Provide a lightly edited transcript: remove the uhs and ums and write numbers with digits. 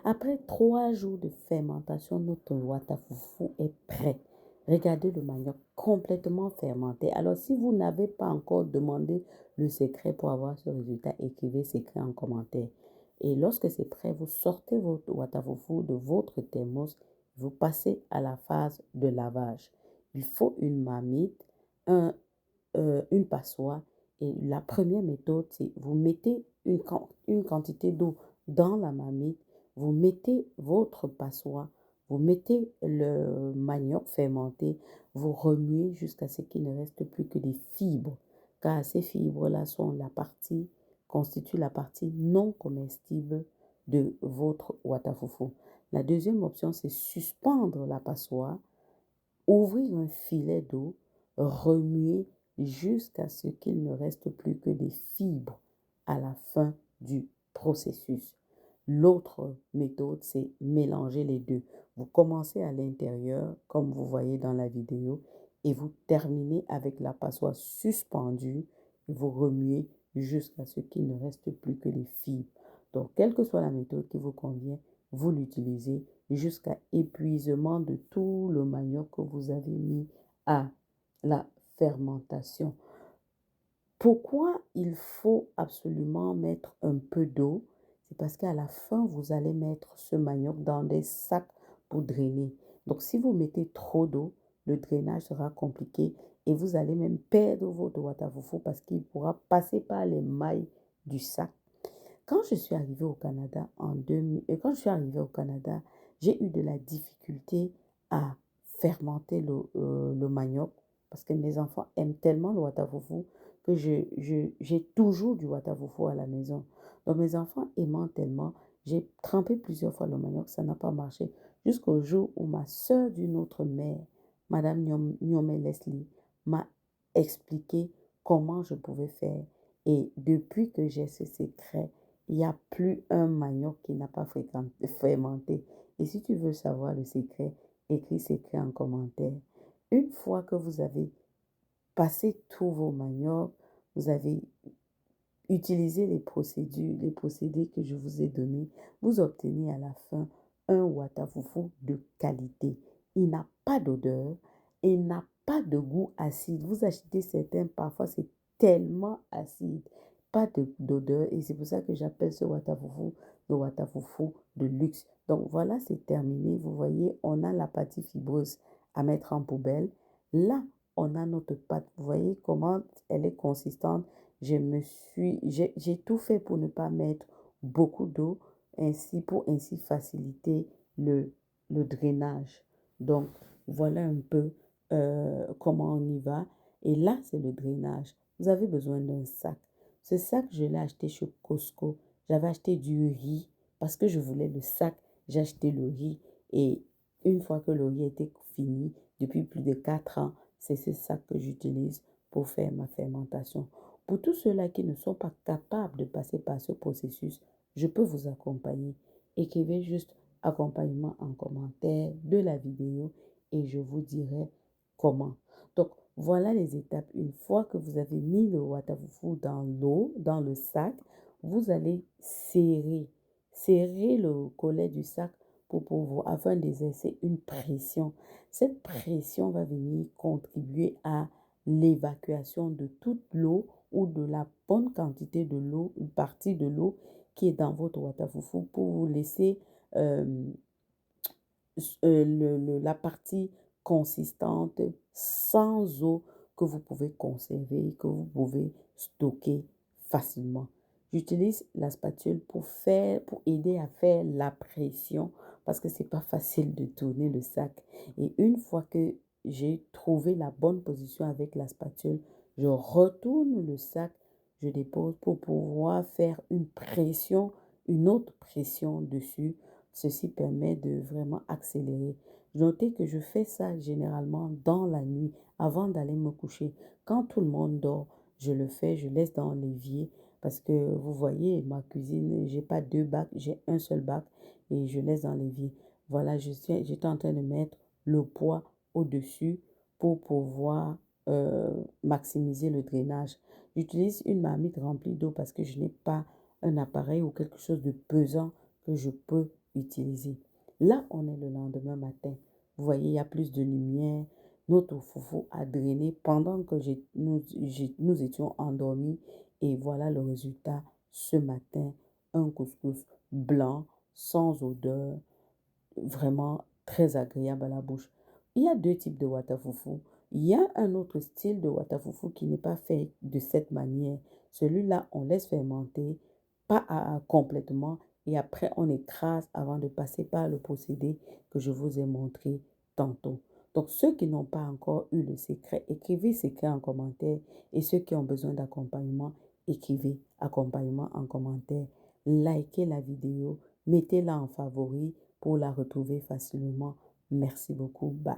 Après 3 jours de fermentation, notre watafufu est prêt. Regardez le manioc complètement fermenté. Alors, si vous n'avez pas encore demandé le secret pour avoir ce résultat, écrivez secret en commentaire. Et lorsque c'est prêt, vous sortez votre watafufu de votre thermos, vous passez à la phase de lavage. Il faut une marmite, une passoire. Et la première méthode, c'est vous mettez une quantité d'eau dans la marmite, vous mettez votre passoire, vous mettez le manioc fermenté, vous remuez jusqu'à ce qu'il ne reste plus que des fibres, car ces fibres-là constituent la partie non comestible de votre watafufu. La deuxième option, c'est suspendre la passoire, ouvrir un filet d'eau, remuer jusqu'à ce qu'il ne reste plus que des fibres à la fin du processus. L'autre méthode, c'est mélanger les deux. Vous commencez à l'intérieur, comme vous voyez dans la vidéo, et vous terminez avec la passoire suspendue. Vous remuez jusqu'à ce qu'il ne reste plus que les fibres. Donc, quelle que soit la méthode qui vous convient, vous l'utilisez jusqu'à épuisement de tout le manioc que vous avez mis à la fermentation. Pourquoi il faut absolument mettre un peu d'eau? C'est parce qu'à la fin, vous allez mettre ce manioc dans des sacs pour drainer. Donc, si vous mettez trop d'eau, le drainage sera compliqué et vous allez même perdre votre watafufu parce qu'il pourra passer par les mailles du sac. Quand je suis arrivée au Canada quand je suis arrivée au Canada, j'ai eu de la difficulté à fermenter le manioc parce que mes enfants aiment tellement le watafufu que j'ai toujours du watafufu à la maison. Donc mes enfants aimant tellement, j'ai trempé plusieurs fois le manioc, ça n'a pas marché. Jusqu'au jour où ma soeur d'une autre mère, Madame Nyome Leslie, m'a expliqué comment je pouvais faire. Et depuis que j'ai ce secret, il n'y a plus un manioc qui n'a pas fermenté. Et si tu veux savoir le secret, écris secret en commentaire. Une fois que vous avez passé tous vos maniocs, vous avez utilisé les procédés que je vous ai donnés, vous obtenez à la fin un watafufu de qualité. Il n'a pas d'odeur, il n'a pas de goût acide. Vous achetez certains, parfois c'est tellement acide, pas d'odeur. Et c'est pour ça que j'appelle ce watafufu le watafufu de luxe. Donc voilà, c'est terminé. Vous voyez, on a la partie fibreuse à mettre en poubelle. Là, on a notre pâte. Vous voyez comment elle est consistante. J'ai tout fait pour ne pas mettre beaucoup d'eau, pour ainsi faciliter le drainage. Donc, voilà un peu comment on y va. Et là, c'est le drainage. Vous avez besoin d'un sac. Ce sac, je l'ai acheté chez Costco. J'avais acheté du riz parce que je voulais le sac. J'ai acheté le riz. Et une fois que le riz était fini, depuis plus de 4 ans, c'est ce sac que j'utilise pour faire ma fermentation. Pour tous ceux-là qui ne sont pas capables de passer par ce processus, je peux vous accompagner. Écrivez juste accompagnement en commentaire de la vidéo et je vous dirai comment. Donc, voilà les étapes. Une fois que vous avez mis le watafufu dans l'eau, dans le sac, vous allez serrer le collet du sac afin d'exercer une pression. Cette pression va venir contribuer à l'évacuation de toute l'eau ou de la bonne quantité de l'eau, une partie de l'eau qui est dans votre watafufu pour vous laisser la partie consistante sans eau que vous pouvez conserver, que vous pouvez stocker facilement. J'utilise la spatule pour aider à faire la pression parce que c'est pas facile de tourner le sac. Et une fois que j'ai trouvé la bonne position avec la spatule, je retourne le sac, je dépose pour pouvoir faire une autre pression dessus. Ceci permet de vraiment accélérer. Notez que je fais ça généralement dans la nuit, avant d'aller me coucher. Quand tout le monde dort, je le fais, je laisse dans l'évier parce que vous voyez, ma cuisine, j'ai pas deux bacs, j'ai un seul bac et je laisse dans l'évier. Voilà, j'étais en train de mettre le poids au-dessus pour pouvoir maximiser le drainage. J'utilise une marmite remplie d'eau parce que je n'ai pas un appareil ou quelque chose de pesant que je peux utiliser. Là, on est le lendemain matin. Vous voyez, il y a plus de lumière. Notre foufou a drainé pendant que nous étions endormis. Et voilà le résultat ce matin. Un couscous blanc, sans odeur, vraiment très agréable à la bouche. Il y a deux types de watafoufou. Il y a un autre style de watafoufou qui n'est pas fait de cette manière. Celui-là, on laisse fermenter, pas complètement, et après on écrase avant de passer par le procédé que je vous ai montré tantôt. Donc ceux qui n'ont pas encore eu le secret, écrivez secret en commentaire, et ceux qui ont besoin d'accompagnement, écrivez accompagnement en commentaire. Likez la vidéo, mettez-la en favori pour la retrouver facilement. Merci beaucoup. Bye.